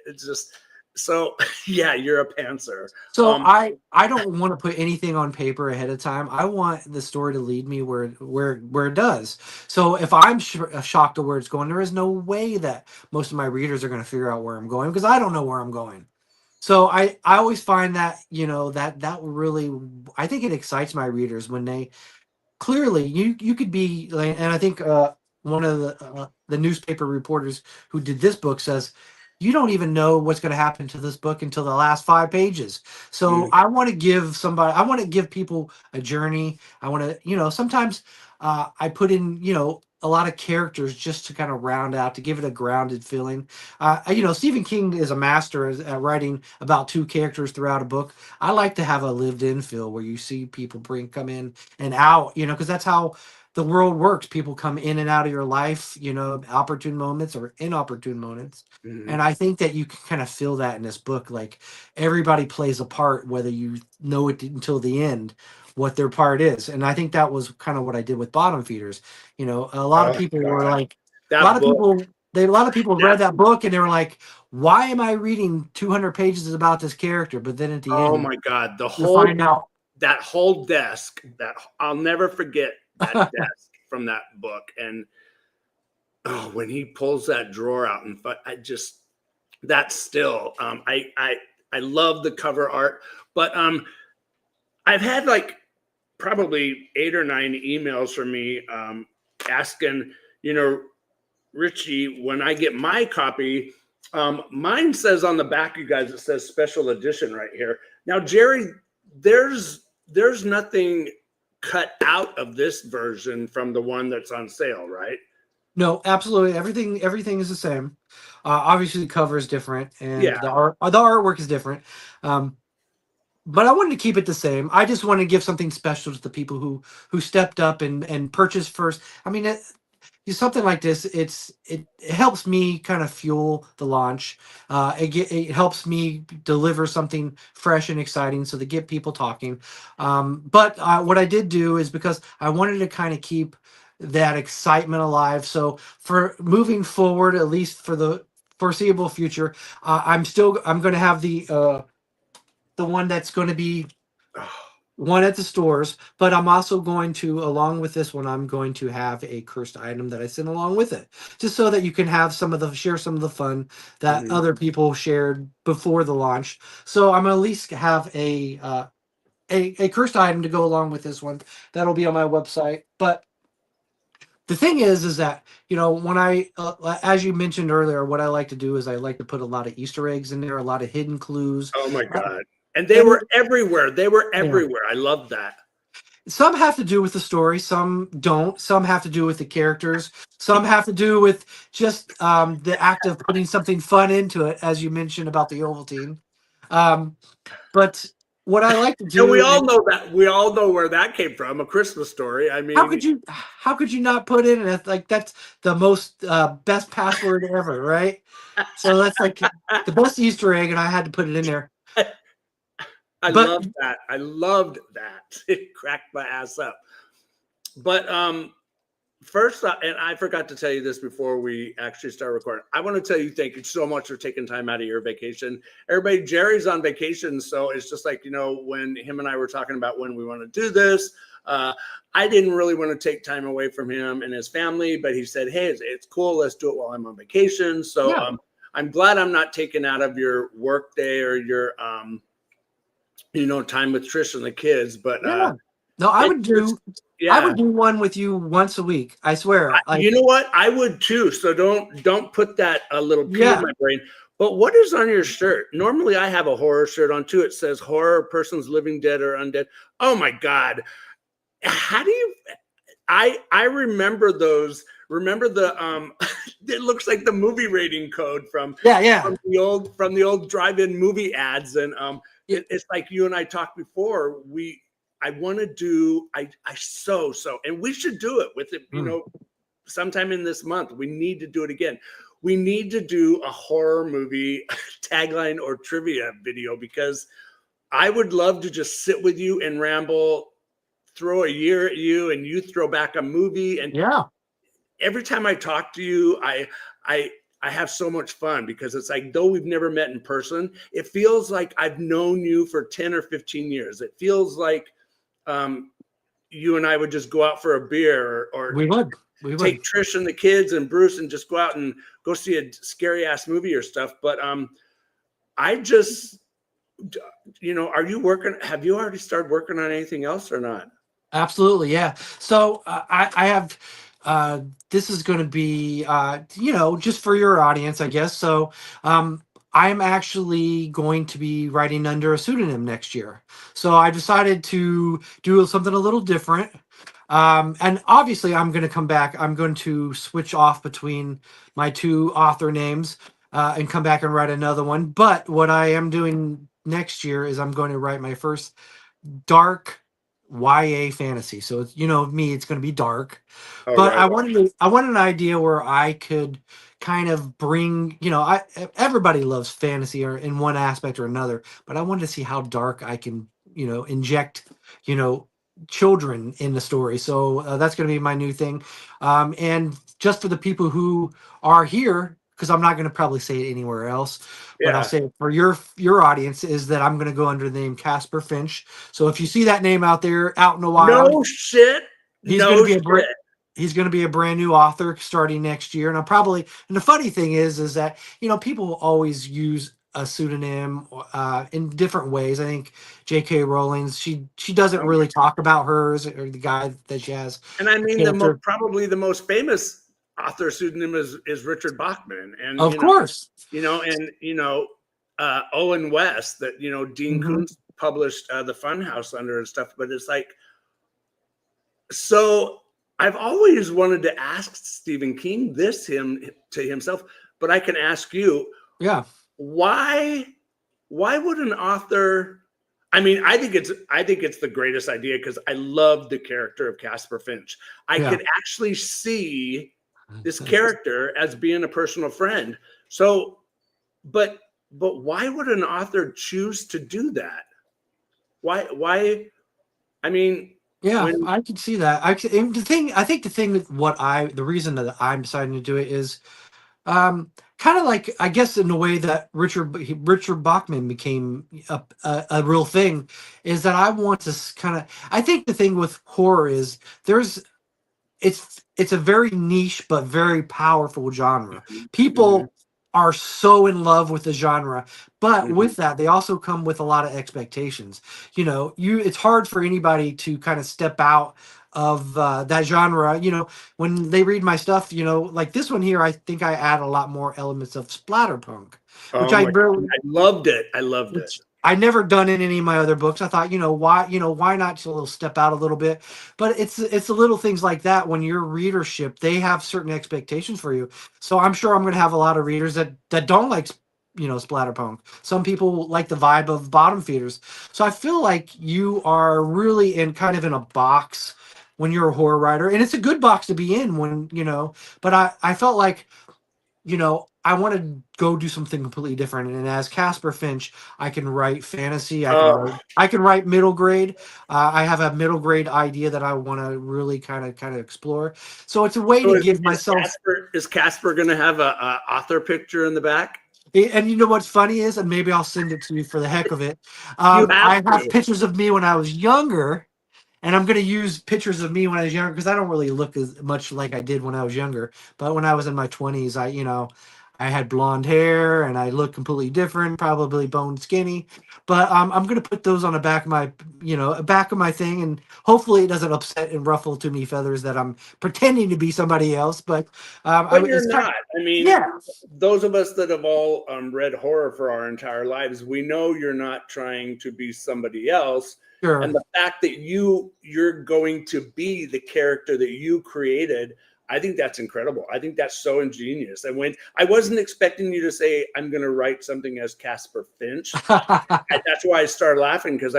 it's just so. Yeah, you're a pantser. So Um, I don't want to put anything on paper ahead of time. I want the story to lead me where it does. So if I'm shocked at where it's going, there is no way that most of my readers are going to figure out where I'm going because I don't know where I'm going. So I always find that that really, I think it excites my readers when they clearly you could be like, and I think one of the newspaper reporters who did this book says you don't even know what's going to happen to this book until the last 5 pages. So mm, I want to give people a journey. I want to, sometimes I put in a lot of characters just to kind of round out, to give it a grounded feeling. Stephen King is a master at writing about two characters throughout a book. I like to have a lived in feel where you see people come in and out, because that's how the world works. People come in and out of your life, opportune moments or inopportune moments. mm. And I think that you can kind of feel that in this book. Like everybody plays a part, whether you know it until the end, what their part is. And I think that was kind of what I did with Bottom Feeders. A lot of Oh people were God, like, a lot that of book. people, a lot of people That read that book and they were like, why am I reading 200 pages about this character? But then at the Oh end, my God, you find out. that whole desk. That I'll never forget that desk from that book. And oh, when he pulls that drawer out, and I just that still. I love the cover art, but I've had like probably 8 or 9 emails from me asking, you know, Richie, when I get my copy, mine says on the back, you guys, it says special edition right here. Now, Jerry, there's nothing cut out of this version from the one that's on sale, right? No, absolutely. Everything is the same. Obviously, the cover is different, and Yeah. the artwork is different. Um, but I wanted to keep it the same. I just want to give something special to the people who stepped up and purchased first. I mean, something like this, it helps me kind of fuel the launch. It helps me deliver something fresh and exciting, so to get people talking. But what I did do is, because I wanted to kind of keep that excitement alive. So for moving forward, at least for the foreseeable future, I'm going to have the one that's going to be one at the stores, but I'm also going to, along with this one, I'm going to have a cursed item that I send along with it, just so that you can have share some of the fun that Mhm. other people shared before the launch. So I'm gonna at least have a cursed item to go along with this one. That'll be on my website. But the thing is that when as you mentioned earlier, what I like to do is I like to put a lot of Easter eggs in there, a lot of hidden clues. Oh my Uh, God. And they and were everywhere. They were yeah. everywhere. I love that. Some have to do with the story, some don't. Some have to do with the characters. Some have to do with just the act of putting something fun into it, as you mentioned about the Ovaltine. Um, but what I like to And we do, all know that. We all know where that came from. A Christmas Story. I mean, how could you not put in it? Like that's the most best password ever, right? So that's like the best Easter egg, and I had to put it in there. I But loved that. I loved that. It cracked my ass up. But first, and I forgot to tell you this before we actually start recording. I want to tell you thank you so much for taking time out of your vacation. Everybody, Jerry's on vacation, so it's just like when him and I were talking about when we want to do this. I didn't really want to take time away from him and his family, but he said, "Hey, it's cool. Let's do it while I'm on vacation." So yeah, I'm glad I'm not taken out of your work day or your time with Trish and the kids. But yeah. No, it just, I yeah. would do one with you once a week. I swear. Like, You know what? I would too. So don't put that a little P in yeah. my brain. But what is on your shirt? Normally I have a horror shirt on too. It says horror, persons living dead or undead. Oh my God. How do you I remember those. Remember the it looks like the movie rating code from Yeah, yeah. the old drive-in movie ads. And Yeah. it's like you and I talked before. I want to do and we should do it with it, Mm. sometime in this month. We need to do it again. We need to do a horror movie tagline or trivia video, because I would love to just sit with you and ramble, throw a year at you and you throw back a movie. And Yeah. every time I talk to you, I have so much fun, because it's like, though we've never met in person, it feels like I've known you for 10 or 15 years. It feels like you and I would just go out for a beer, or We would. We would. take Trish and the kids and Bruce and just go out and go see a scary ass movie or stuff. But I just, are you working? Have you already started working on anything else or not? Absolutely, yeah. So I have this is going to be just for your audience, I guess. So I'm actually going to be writing under a pseudonym next year. So I decided to do something a little different. And obviously, I'm going to come back. I'm going to switch off between my two author names and come back and write another one. But what I am doing next year is I'm going to write my first dark YA fantasy. So it's me, it's going to be dark. Oh, But right. I wanted an idea where I could kind of bring, I everybody loves fantasy or in one aspect or another, but I wanted to see how dark I can, inject, you know, children in the story. So that's going to be my new thing. And just for the people who are here, because I'm not going to probably say it anywhere else, but I'll Yeah. say it for your audience, is that I'm going to go under the name Casper Finch. So if you see that name out there out in the wild, No shit. he's going to No be shit. he's going to be a brand new author starting next year. And and the funny thing is that people always use a pseudonym in different ways. I think J.K. Rowling's she doesn't Oh my. really talk about hers or the guy that she has And I a mean, character. probably the most famous author pseudonym is Richard Bachman. And, Of course. and, Owen West, that, Dean Hmm. Koontz published the Funhouse under and stuff. But it's like, so I've always wanted to ask Stephen King to himself, but I can ask you, Yeah. why would an author, I mean, I think it's the greatest idea, because I love the character of Casper Finch. I Yeah. could actually see this character as being a personal friend. So, but why would an author choose to do that? Why I mean, Yeah, When I could see that. And I think the thing with the reason that I'm deciding to do it is, kind of like, I guess, in the way that Richard Bachman became a real thing, is that I want to kind of. I think the thing with horror is there's it's a very niche but very powerful genre. Mhm, mhm, People are so in love with the genre, but mhm. with that they also come with a lot of expectations. It's hard for anybody to kind of step out of that genre. When they read my stuff, like this one here, I think I add a lot more elements of splatterpunk, which Oh I my God, barely I loved it. I loved it. which I never done in any of my other books. I thought, why not just a little step out a little bit? But it's the little things like that when your readership, they have certain expectations for you. So I'm sure I'm going to have a lot of readers that don't like splatterpunk. Some people like the vibe of bottom feeders. So I feel like you are really in a box when you're a horror writer, and it's a good box to be in But I felt like I want to go do something completely different. And as Casper Finch, I can write fantasy. Oh, I can write middle grade. I have a middle grade idea that I want to really kind of explore. So it's a way so to is, give is myself. Casper going to have a author picture in the back? And you know what's funny is, and maybe I'll send it to you for the heck of it. You have I have to. pictures of me when I was younger, and I'm going to use pictures of me when I was younger because I don't really look as much like I did when I was younger. But when I was in my 20s, I had blonde hair and I looked completely different, probably bone skinny. But I'm going to put those on the back of my thing, and hopefully it doesn't upset and ruffle too many feathers that I'm pretending to be somebody else. But But it's you're kind not. I mean, yeah, those of us that have all read horror for our entire lives, we know you're not trying to be somebody else. And sure. the fact that you're going to be the character that you created, I think that's incredible. I think that's so ingenious. And when I wasn't expecting you to say, I'm going to write something as Casper Finch, and that's why I started laughing because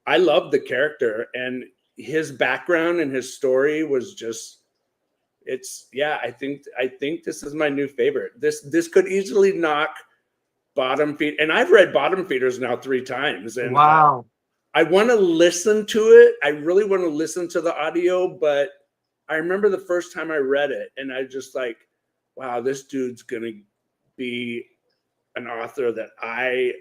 I love the character and his background and his story was just it's yeah, I think this is my new favorite. This could easily knock bottom feed and I've read bottom feeders now 3 times and Wow. I want to listen to it. I really want to listen to the audio, but I remember the first time I read it and I just like, wow, this dude's gonna be an author that I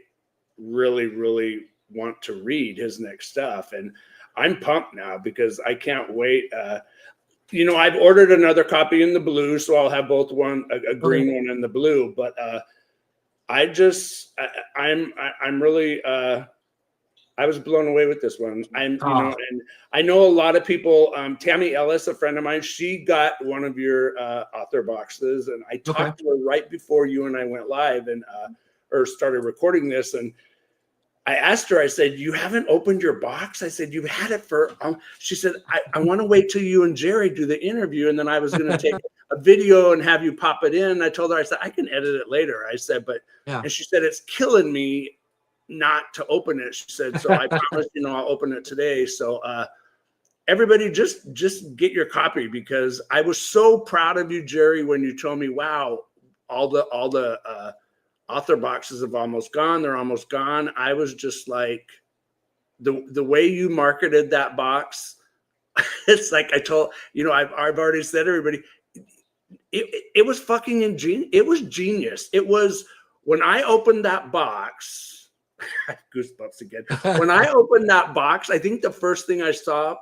really, really want to read his next stuff. And I'm pumped now because I can't wait. I've ordered another copy in the blue, so I'll have both a Okay. green one and the blue. But I'm really, I was blown away with this one. Oh, And I know a lot of people. Tammy Ellis, a friend of mine, she got one of your author boxes, and I okay. talked to her right before you and I went live and or started recording this, and I asked her, I said, you haven't opened your box? I said, you've had it for, she said, I want to wait till you and Jerry do the interview. And then I was going to take a video and have you pop it in. I told her, I said, I can edit it later. I said, Yeah. and she said, it's killing me not to open it. She said, so I promise, I'll open it today. So, everybody just get your copy because I was so proud of you, Jerry, when you told me, wow, all the author boxes have almost gone. They're almost gone. I was just like, the way you marketed that box, it's like I told I've already said everybody, it was fucking ingenious. It was genius. It was when I opened that box. Goosebumps again. When I opened that box, I think the first thing I saw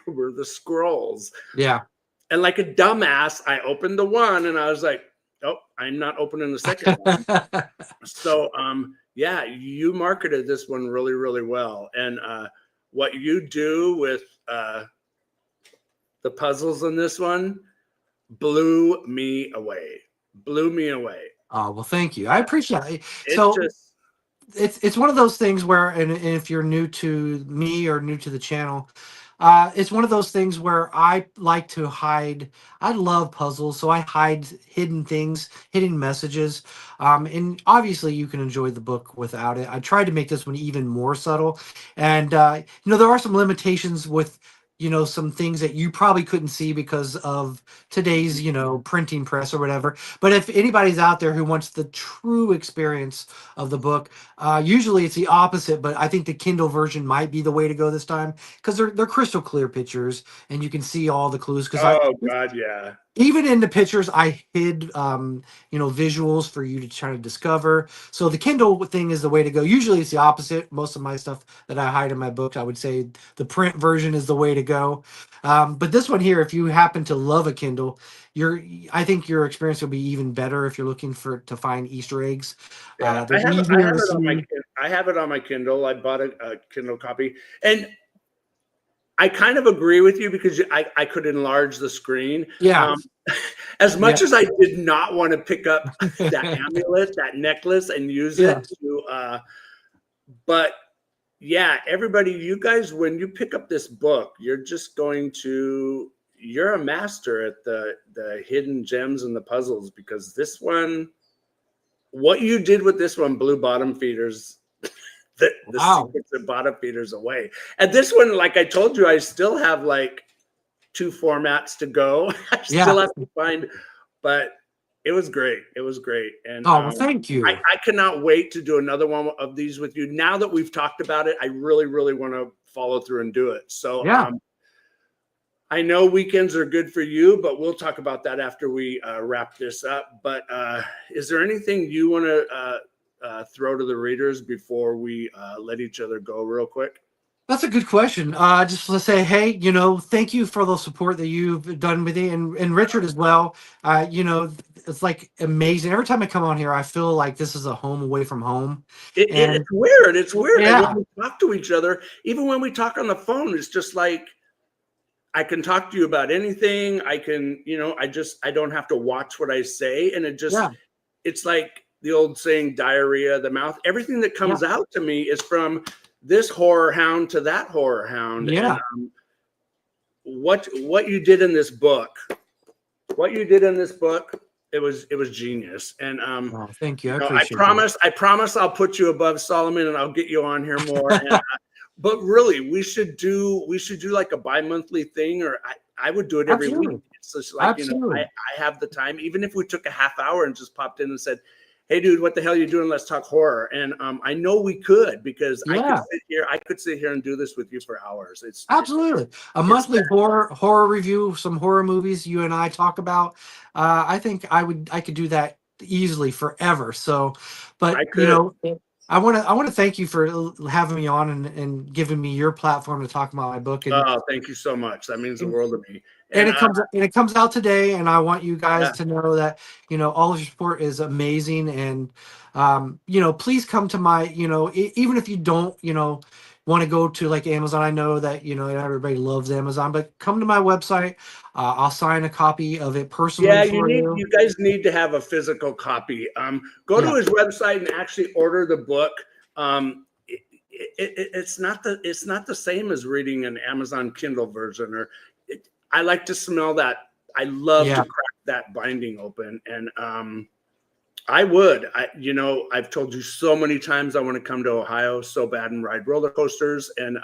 were the scrolls. Yeah. And like a dumbass, I opened the one and I was like, oh, I'm not opening the second one. So yeah, you marketed this one really, really well. And what you do with the puzzles in this one blew me away. Blew me away. Oh, well, thank you. I appreciate it. It So just it's one of those things where, and if you're new to me or new to the channel, it's one of those things where I like to hide. I love puzzles, so I hide hidden things, hidden messages. And obviously, you can enjoy the book without it. I tried to make this one even more subtle, and there are some limitations with some things that you probably couldn't see because of today's, printing press or whatever. But if anybody's out there who wants the true experience of the book, usually it's the opposite. But I think the Kindle version might be the way to go this time because they're crystal clear pictures and you can see all the clues. Because Oh God, yeah. even in the pictures, I hid, visuals for you to try to discover. So the Kindle thing is the way to go. Usually it's the opposite. Most of my stuff that I hide in my books, I would say the print version is the way to go. But this one here, if you happen to love a Kindle, I think your experience will be even better if you're looking to find Easter eggs. Yeah, They're easier to see. I have it on my Kindle. I bought a Kindle copy, and I kind of agree with you because I could enlarge the screen. Yeah. As much as I did not want to pick up that amulet, that necklace, and use it to, but yeah, everybody, you guys, when you pick up this book, you're a master at the hidden gems and the puzzles, because this one, what you did with this one blew bottom feeders. The secrets of bottom feeders away. And this one, like I told you, I still have like 2 formats to go. I still have to find, but it was great. It was great. And thank you. I cannot wait to do another one of these with you. Now that we've talked about it, I really, really want to follow through and do it. So I know weekends are good for you, but we'll talk about that after we wrap this up. But is there anything you want to throw to the readers before we let each other go real quick? That's a good question. Just to say, hey, thank you for the support that you've done with me, and Richard as well. It's like amazing. Every time I come on here, I feel like this is a home away from home. It's weird. It's weird. Yeah. And when we talk to each other, even when we talk on the phone, it's just like, I can talk to you about anything. I can, I don't have to watch what I say. And it's like the old saying, diarrhea of the mouth. Everything that comes out to me is from this horror hound to that horror hound. Yeah. And, what you did in this book, it was genius. And thank you. I promise I'll put you above Solomon and I'll get you on here more. And, but really, we should do like a bi-monthly thing, or I would do it every week. It's just like, I have the time, even if we took a half hour and just popped in and said, hey dude, what the hell are you doing? Let's talk horror. And I know we could, because I could sit here and do this with you for hours. It's a monthly horror review, some horror movies you and I talk about. I think I could do that easily forever. So, but I want to thank you for having me on and giving me your platform to talk about my book. And thank you so much. That means the world to me. And it comes out today, and I want you guys to know that all of your support is amazing, and please come to my even if you don't want to go to like Amazon. I know that everybody loves Amazon, but come to my website. I'll sign a copy of it personally. Yeah, you guys need to have a physical copy. Go to his website and actually order the book. It's not the same as reading an Amazon Kindle version, or I like to smell that. I love to crack that binding open, and I've told you so many times I want to come to Ohio so bad and ride roller coasters. And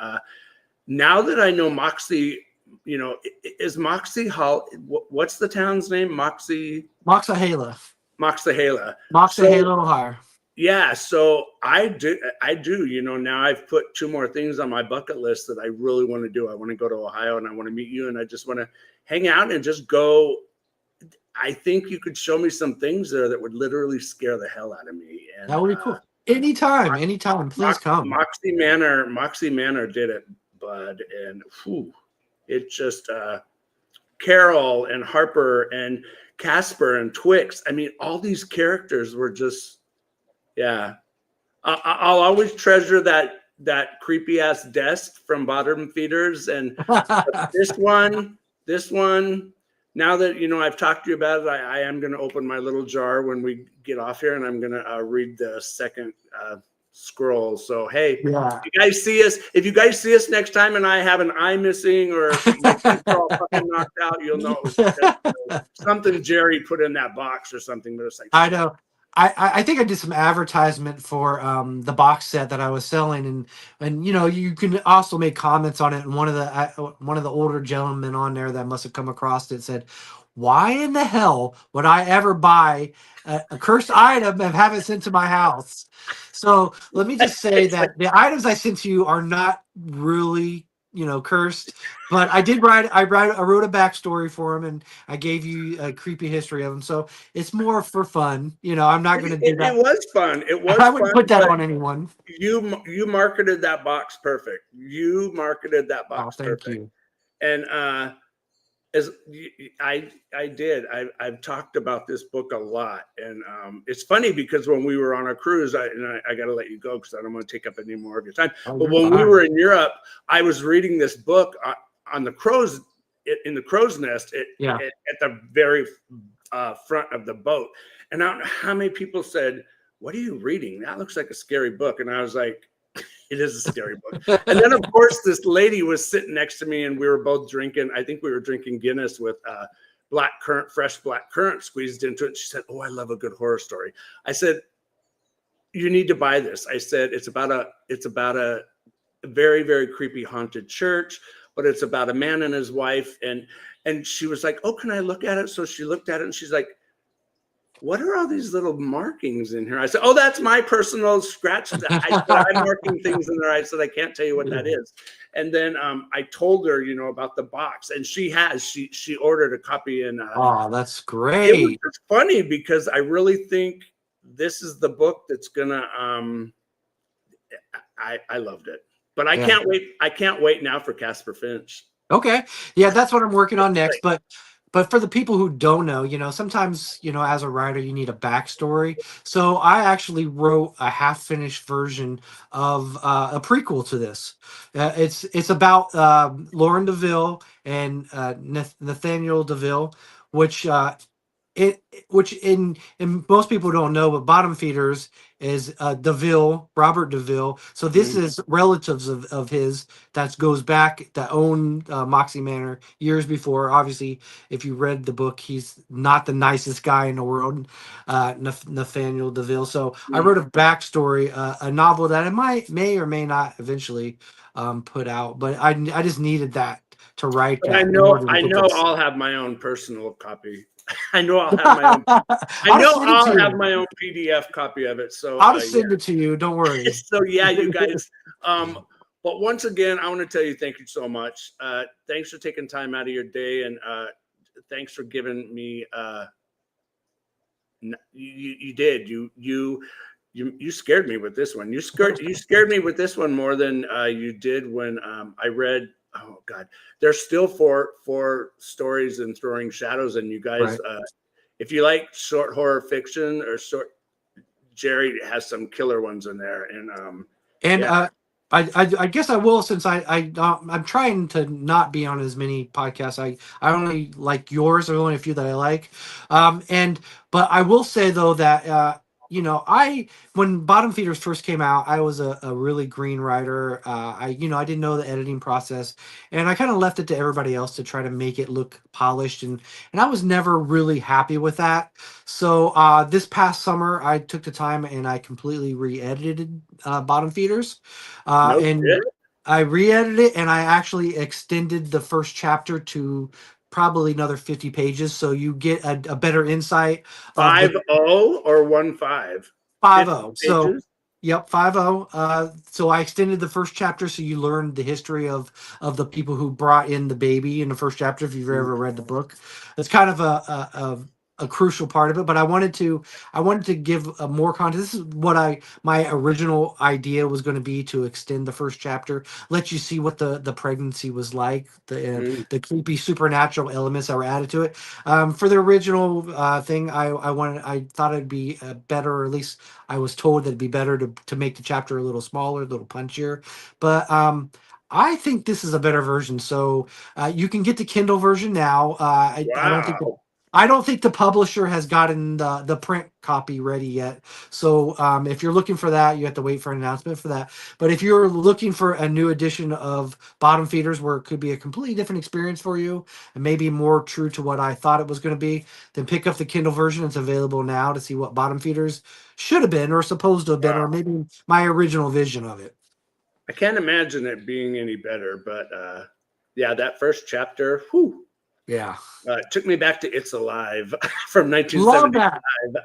now that I know Moxie, is Moxie Hall? What's the town's name? Moxahala, Ohio. Yeah, so I do. Now I've put 2 more things on my bucket list that I really want to do. I want to go to Ohio, and I want to meet you, and I just want to hang out and just go. I think you could show me some things there that would literally scare the hell out of me. And that would be cool. Anytime, please come. Moxie Manor did it, bud, and it just Carol and Harper and Casper and Twix. I mean, all these characters were just. Yeah, I'll always treasure that creepy ass desk from Bottom Feeders, and this one. Now that I've talked to you about it, I am going to open my little jar when we get off here, and I'm going to read the second scroll. So hey, if you guys see us next time, and I have an eye missing or my teeth are all fucking knocked out, you'll know it was something Jerry put in that box or something. But it's like, I know. I think I did some advertisement for the box set that I was selling, and you can also make comments on it. And one of the older gentlemen on there that must have come across it said, "Why in the hell would I ever buy a cursed item and have it sent to my house?" So let me just say that the items I sent to you are not really cursed, but I wrote a backstory for them, and I gave you a creepy history of them. So it's more for fun. I'm not going to do It that. was fun. It was I wouldn't fun, put that but on anyone. you marketed that box perfect. You marketed that Oh, box thank perfect. you. And as I did, I've talked about this book a lot, and it's funny because when we were on our cruise, I got to let you go because I don't want to take up any more of your time. Oh, But you're when we fine. were in Europe, I was reading this book on the crow's in the crow's nest Yeah. at the very front of the boat, and I don't know how many people said, "What are you reading? That looks like a scary book," and I was like, it is a scary book. And then, of course, this lady was sitting next to me, and we were both drinking. I think we were drinking Guinness with fresh black currant squeezed into it. She said, "Oh, I love a good horror story." I said, "You need to buy this." I said, "It's about a very, very creepy haunted church, but it's about a man and his wife." And she was like, "Oh, can I look at it?" So she looked at it, and she's like, "What are all these little markings in here?" I said, "Oh, that's my personal scratch." I said, "I'm marking things in there." I said, "I can't tell you what that is." And then I told her, about the box, and she ordered a copy, and Oh, that's it was great. just funny because I really think this is the book that's gonna. I loved it, but I Yeah. can't wait. I can't wait now for Casper Finch. Okay. Yeah, that's what I'm working on next. But for the people who don't know, sometimes, as a writer, you need a backstory. So I actually wrote a half-finished version of a prequel to this. It's about Lauren DeVille and Nathaniel DeVille, which which in most people don't know, but Bottom Feeders is DeVille, Robert DeVille. So this Mhm. is relatives of his that goes back that own Moxie Manor years before. Obviously, if you read the book, he's not the nicest guy in the world, Nathaniel DeVille. So I wrote a backstory, a novel that I may or may not eventually put out, but I just needed that to write But that in order to I get know this. I'll have my own personal copy. I know I'll have my own. I I'll just know send it to I'll have you. my own PDF copy of it. So I'll just send it to you. Don't worry. so yeah, you guys. But once again, I want to tell you thank you so much. Thanks for taking time out of your day, and thanks for giving me. You did you scared me with this one. You scared me with this one more than you did when I read. Oh God, there's still four stories in Throwing Shadows, and you guys, Right. if you like short horror fiction or short, Jerry has some killer ones in there, and And yeah, I guess I will, since I'm trying to not be on as many podcasts. I only like yours. There's only a few that I like. And but I will say though that I when Bottom Feeders first came out, I was a really green writer. I didn't know the editing process, and I kind of left it to everybody else to try to make it look polished, and I was never really happy with that. So this past summer, I took the time and I completely re-edited Bottom Feeders, no and shit. I re-edited it, and I actually extended the first chapter to probably another 50 pages, so you get a better insight of the 5-0 or 1-5, 50 5-0. So pages. yep, 5-0. So I extended the first chapter, so you learn the history of the people who brought in the baby in the first chapter. If you've ever read the book, it's kind of a crucial part of it. But I wanted to give a more context. This is what my original idea was going to be, to extend the first chapter, let you see what the pregnancy was like, Mm. the creepy supernatural elements that were added to it. For the original thing, I thought it'd be better, or at least I was told that it'd be better to make the chapter a little smaller, a little punchier. But I think this is a better version. So you can get the Kindle version now. I don't think Wow. I don't think the publisher has gotten the print copy ready yet. So if you're looking for that, you have to wait for an announcement for that. But if you're looking for a new edition of Bottom Feeders where it could be a completely different experience for you and maybe more true to what I thought it was going to be, then pick up the Kindle version. It's available now to see what Bottom Feeders should have been or supposed to have been, or maybe my original vision of it. I can't imagine it being any better, but yeah, that first chapter, whew, Yeah. it took me back to It's Alive from Love 1975.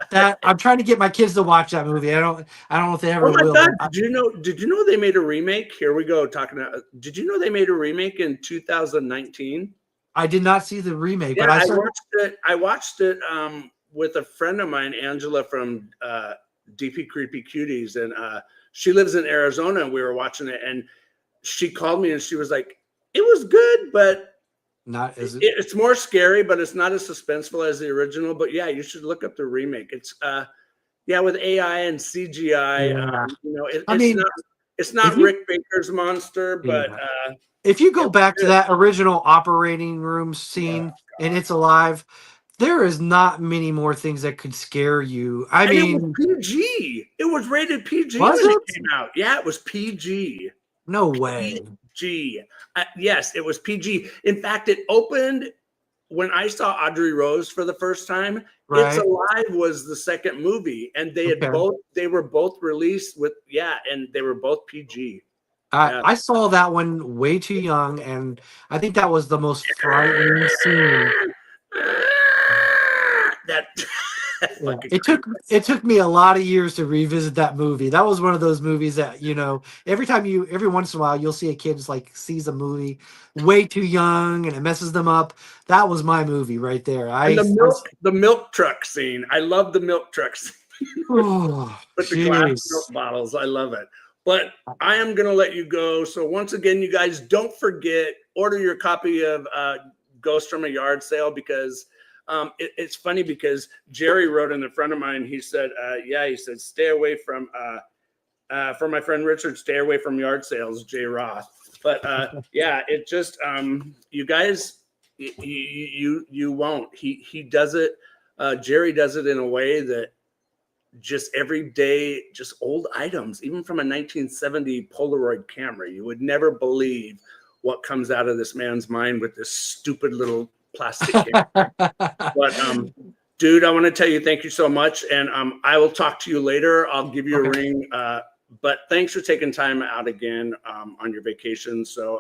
that. I'm trying to get my kids to watch that movie. I don't know if they ever Oh my will. God! Did you know they made a remake? Here we go talking about. Did you know they made a remake in 2019? I did not see the remake, Yeah, but I I saw. watched it. I watched it with a friend of mine, Angela from DP Creepy Cuties, and she lives in Arizona. And we were watching it, and she called me and she was like, "It was good, but Not as it's more scary, but it's not as suspenseful as the original." But yeah, you should look up the remake. It's yeah, with AI and CGI. yeah. You know, I mean, it's if not you Rick Baker's monster, but yeah. If you it go was back to good. that original operating room scene and It's Alive, there is not many more things that could scare you. I And it was mean, PG. It was rated PG was when it it? came out. Yeah, it was PG. No way. PG. Yes, it was PG. In fact, it opened when I saw Audrey Rose for the first time. It's Right? Alive was the second movie, and Okay. they were both released with and they were both PG. Yeah. I saw that one way too young, and I think that was the most frightening scene. That Yeah. fucking It took me a lot of years to revisit that movie. That was one of those movies that, every once in a while you'll see a kid just like sees a movie way too young and it messes them up. That was my movie right there. and the milk truck scene. I love the milk truck scene. Oh, With the glass milk jeez. bottles. I love it. But I am going to let you go. So once again, you guys don't forget, order your copy of Ghost from a Yard Sale, because it's funny because Jerry wrote in a friend of mine. He said, he said, stay away from my friend Richard, stay away from yard sales, J. Roth. But yeah, it just, you guys, you won't. He does it. Jerry does it in a way that just everyday, just old items, even from a 1970 Polaroid camera. You would never believe what comes out of this man's mind with this stupid little plastic camera. But dude, I want to tell you thank you so much, and I will talk to you later. I'll give you a Okay. ring. But thanks for taking time out again on your vacation. So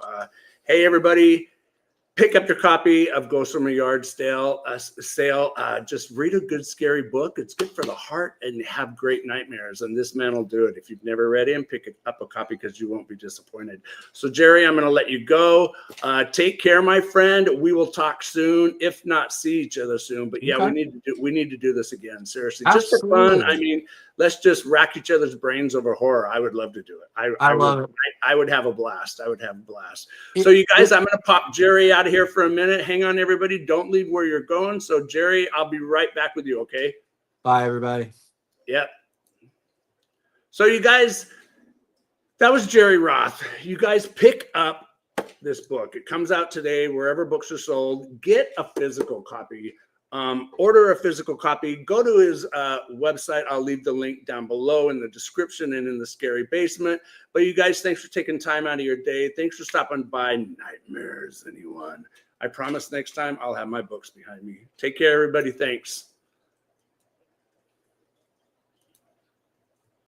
hey, everybody, pick up your copy of Ghost from a Yard Sale. Just read a good scary book. It's good for the heart, and have great nightmares. And this man will do it. If you've never read him, pick up a copy because you won't be disappointed. So Jerry, I'm going to let you go. Take care, my friend. We will talk soon, if not see each other soon. But yeah, Okay. we need to do this again. Seriously, just for fun. Absolutely. I mean, let's just rack each other's brains over horror. I would love to do it. I love it. I would have a blast. So you guys, I'm going to pop Jerry out of here for a minute. Hang on, everybody. Don't leave where you're going. So Jerry, I'll be right back with you. Okay. Bye, everybody. Yep. So you guys, that was Jerry Roth. You guys pick up this book. It comes out today, wherever books are sold. Get a physical copy. Order a physical copy. Go to his website. I'll leave the link down below in the description and in the scary basement. But you guys, thanks for taking time out of your day. Thanks for stopping by. Nightmares, anyone. I promise next time I'll have my books behind me. Take care, everybody. Thanks.